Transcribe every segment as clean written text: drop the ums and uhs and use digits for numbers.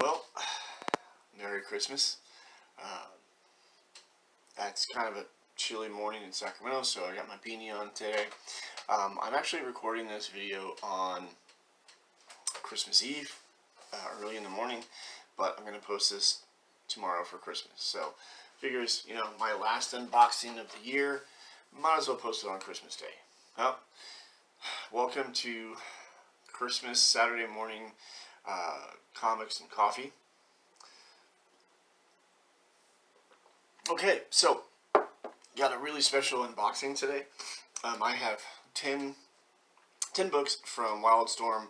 Well, Merry Christmas. It's kind of a chilly morning in Sacramento, so I got my beanie on today. I'm actually recording this video on Christmas Eve, early in the morning, but I'm going to post this tomorrow for Christmas. So, figures, my last unboxing of the year, might as well post it on Christmas Day. Well, welcome to Christmas Saturday morning comics and coffee. Okay, so got a really special unboxing today. I have 10 books from Wildstorm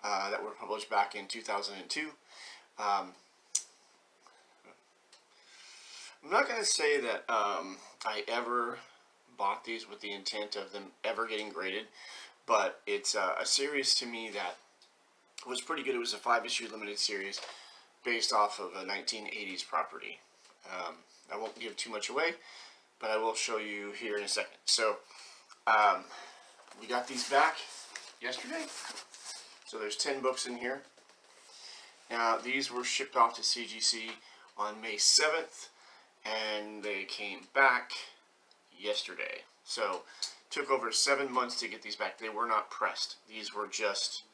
that were published back in 2002. I'm not going to say that I ever bought these with the intent of them ever getting graded, but it's a series to me that was pretty good. It was a 5-issue limited series based off of a 1980s property. I won't give too much away, but I will show you here in a second. So, we got these back yesterday. So there's 10 books in here. Now, these were shipped off to CGC on May 7th, and they came back yesterday. So, took over 7 months to get these back. They were not pressed. These were just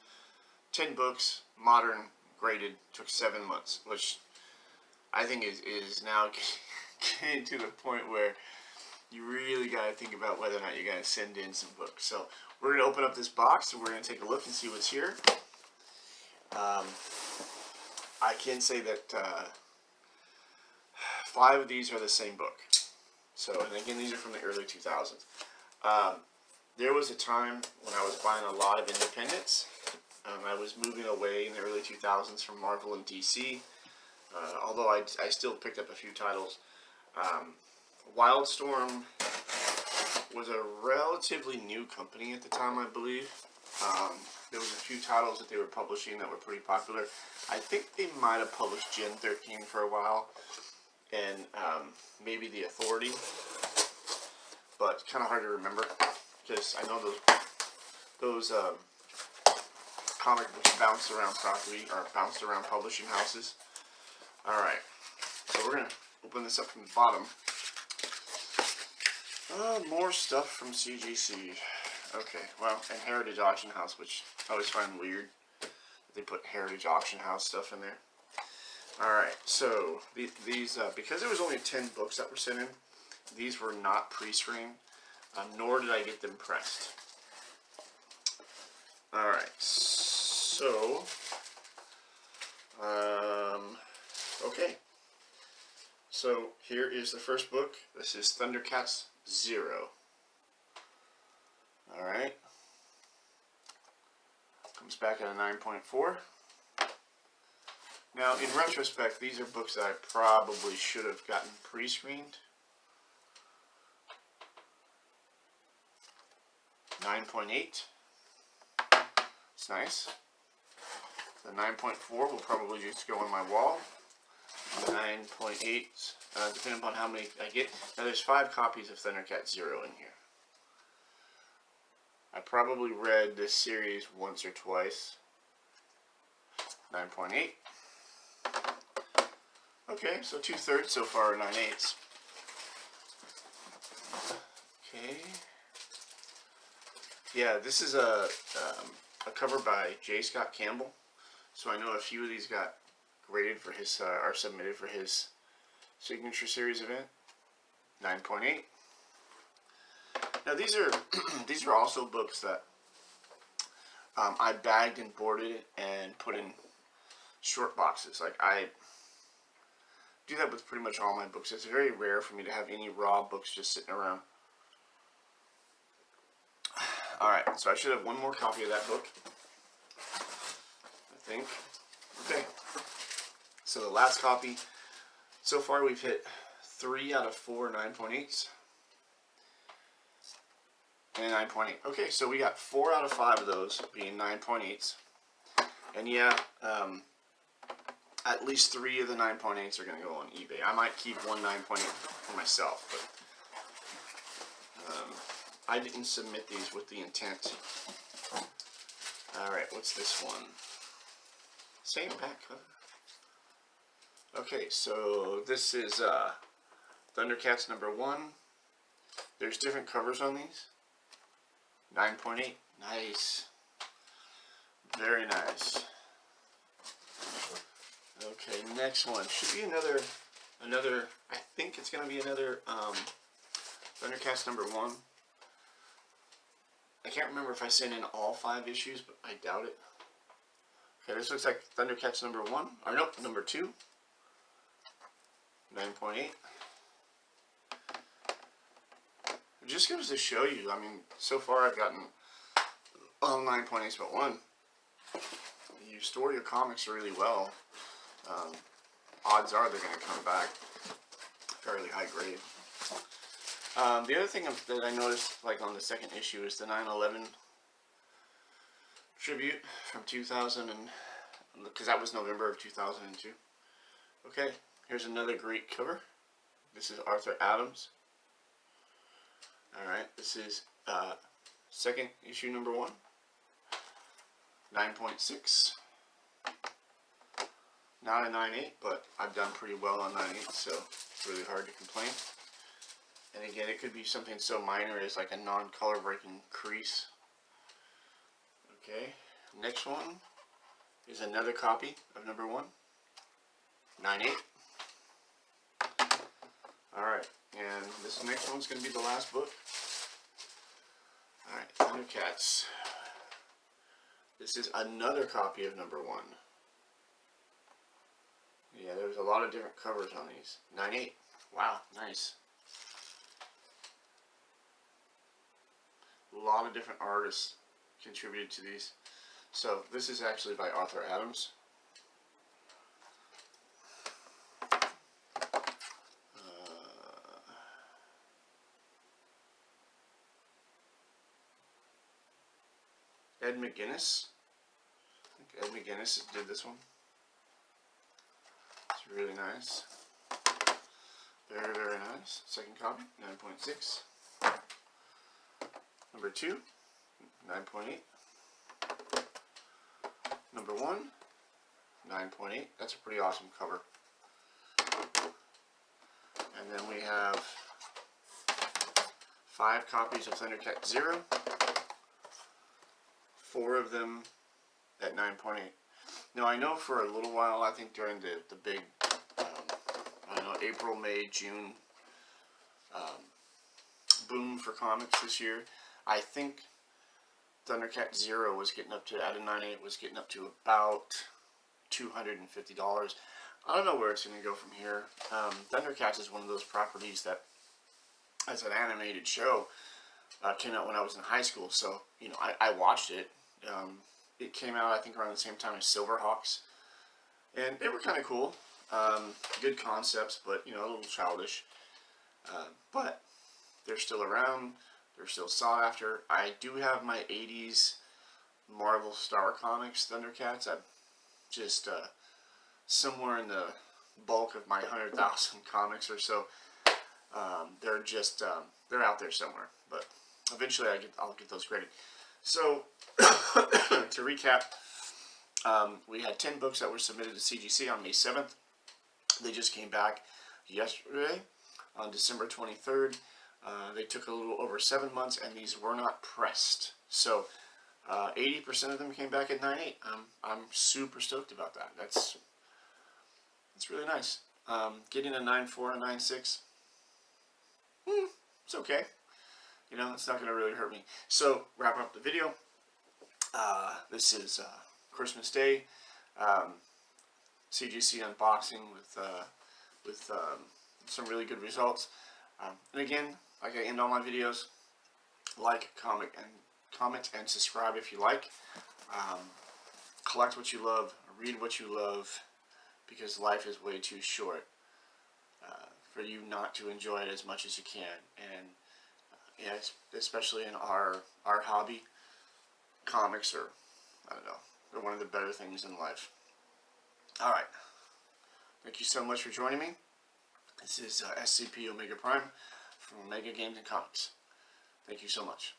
10 books, modern, graded, took 7 months, which I think is now getting to the point where you really got to think about whether or not you're going to send in some books. So we're going to open up this box and we're going to take a look and see what's here. I can say that 5 of these are the same book. So, and again, these are from the early 2000s. There was a time when I was buying a lot of independents. I was moving away in the early 2000s from Marvel and DC. Although I still picked up a few titles. Wildstorm was a relatively new company at the time, I believe. There was a few titles that they were publishing that were pretty popular. I think they might have published Gen 13 for a while, and maybe The Authority, but it's kind of hard to remember because I know those comic books bounced around publishing houses. Alright, so we're going to open this up from the bottom. More stuff from CGC. Okay, well, and Heritage Auction House, which I always find weird that they put Heritage Auction House stuff in there. Alright, so these because there was only 10 books that were sent in, these were not pre-screened, nor did I get them pressed. Alright, so, okay, so here is the first book. This is Thundercat's Zero. Alright, comes back at a 9.4. Now, in retrospect, these are books that I probably should have gotten pre-screened. 9.8. It's nice. The 9.4 will probably just go on my wall. 9.8, depending upon how many I get. Now, there's 5 copies of Thundercat Zero in here. I probably read this series once or twice. 9.8. Okay, so 2/3 so far are 9/8. Okay. Yeah, this is a cover by J. Scott Campbell. So I know a few of these got graded for his, are submitted for his signature series event. 9.8. Now these are these are also books that I bagged and boarded and put in short boxes. Like I do that with pretty much all my books. It's very rare for me to have any raw books just sitting around. Alright, so I should have one more copy of that book, I think. Okay, so the last copy, so far we've hit 3 out of 4 9.8s, and 9.8. Okay, so we got 4 out of 5 of those being 9.8s, and yeah, at least 3 of the 9.8s are going to go on eBay. I might keep one 9.8 for myself, but I didn't submit these with the intent. Alright, what's this one? Same back cover. Okay, so this is Thundercats #1. There's different covers on these. 9.8. Nice. Very nice. Okay, next one. Should be another, I think it's going to be another Thundercats #1. I can't remember if I sent in all 5 issues, but I doubt it. Okay, this looks like Thundercats #1. Or nope, #2. 9.8. It just goes to show you, I mean, so far I've gotten all 9.8s but 1. You store your comics really well. Odds are they're going to come back fairly high grade. The other thing that I noticed, like on the second issue, is the 9/11 tribute from 2000, because that was November of 2002. Okay, here's another great cover. This is Arthur Adams. All right, this is second issue #1, 9.6. Not a 9.8, but I've done pretty well on 9.8, so it's really hard to complain. And again, it could be something so minor as like a non-color breaking crease. Okay, next one is another copy of #1, 9.8. Alright, and this next one's going to be the last book. Alright, Thundercats. This is another copy of #1. Yeah, there's a lot of different covers on these. 9.8. Wow, nice. A lot of different artists contributed to these. So this is actually by Arthur Adams. Ed McGuinness. I think Ed McGuinness did this one. It's really nice. Very, very nice. Second copy, 9.6. #2, 9.8. #1, 9.8. That's a pretty awesome cover. And then we have 5 copies of Thundercat 0. 4 of them at 9.8. Now I know for a little while, I think during the big, I don't know, April, May, June boom for comics this year, I think Thundercat 0 was getting up to, out of 9.8, was getting up to about $250. I don't know where it's going to go from here. Thundercats is one of those properties that, as an animated show, came out when I was in high school, so, you know, I watched it. It came out, I think, around the same time as Silverhawks, and they were kind of cool. Good concepts, but, you know, a little childish. But they're still around. They're still sought after. I do have my 80s Marvel Star Comics Thundercats. I'm just somewhere in the bulk of my 100,000 comics or so. They're just they're out there somewhere, but eventually I'll get those graded. So to recap, we had 10 books that were submitted to CGC on May 7th. They just came back yesterday on December 23rd. They took a little over 7 months, and these were not pressed. So 80% of them came back at 9.8. I'm super stoked about that. That's really nice. Getting a 9.4 and 9.6, it's okay. You know, it's not going to really hurt me. So, wrapping up the video, this is Christmas Day, CGC unboxing with some really good results. And again, like I end all my videos, like, comment, and subscribe if you like. Collect what you love, read what you love, because life is way too short for you not to enjoy it as much as you can. And yeah, especially in our hobby, comics are, I don't know, they're one of the better things in life. Alright, thank you so much for joining me. This is SCP Omega Prime from Omega Games and Comics. Thank you so much.